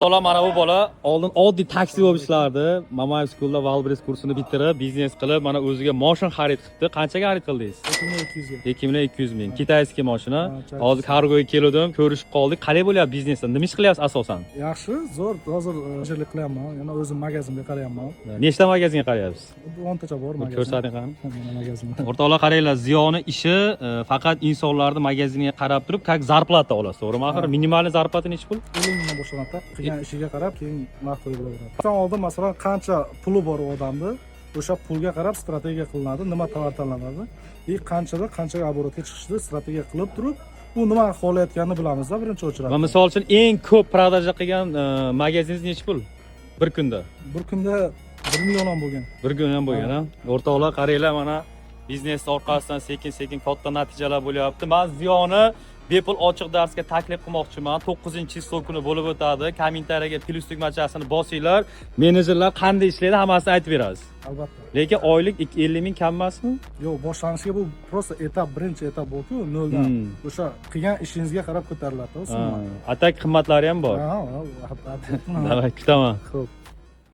Bola mana bu bola oldin oddiy taksi bo'lib ishlardi. Mamayev School'da Valbres kursini bitirib, biznes qilib, mana o'ziga mashina xarid qildi. Qanchaga xarid qildingiz? 2200 ming. Kitayskiy mashina. Hozir kargoga keldim, ko'rishib qoldik. Qalay bo'lyapti biznesda? Nima ish qilyapsiz asosan? Yaxshi, zo'r. Hozir ishlik qilyapman. Yana o'zim magazinga qarayapman. Nechta magazinga qarayapsiz? 10 tacha bor magazin. Ko'rsating qani. Magazin. O'rtoqlar qaranglar, Ziyoni ishi faqat insonlarning magaziniga qarab turib, как зарплата olasiz, to'g'rimi? Axir minimalniy зарплата necha pul? 50 mingdan boshlanadi. Qilgan ishiga qarab, keyin narx qo'yib qo'yadi. Oldin masalan qancha puli bor odamni, o'sha pulga qarab strategiya qilinadi, nima tovar tanlanadi. Qanchaga оборотga chiqishni strategiya qilib turib, u nima xohlayotganini bilamiz-da birinchi o'chiradi. Va misol uchun eng ko'p продажа qilgan magaziningiz necha pul? Bir kunda. Bir kunda 1 million ham bo'lgan. Bir kun ham bo'lgan, ha? O'rtoqlar qaranglar, mana biznes orqasidan sekin-sekin katta natijalar bo'lyapti. Men Ziyoni bepul ochiq darsga taklif qilmoqchiman. 9-chisiov kuni bo'lib o'tadi. Kommentariyaga plus tugmachasini bosinglar. Menejerlar qanday ishlaydi, hammasini aytib berasiz. Albatta. Lekin oylik 50 ming kam emasmi? Yo'q, boshlanishiga bu prosta birinchi etap bo'lku, noldan. O'sha qilgan ishingizga qarab ko'tariladi, summa. Atak qimmatlari ham bor. Ha, Davay, kutaman. Xo'p.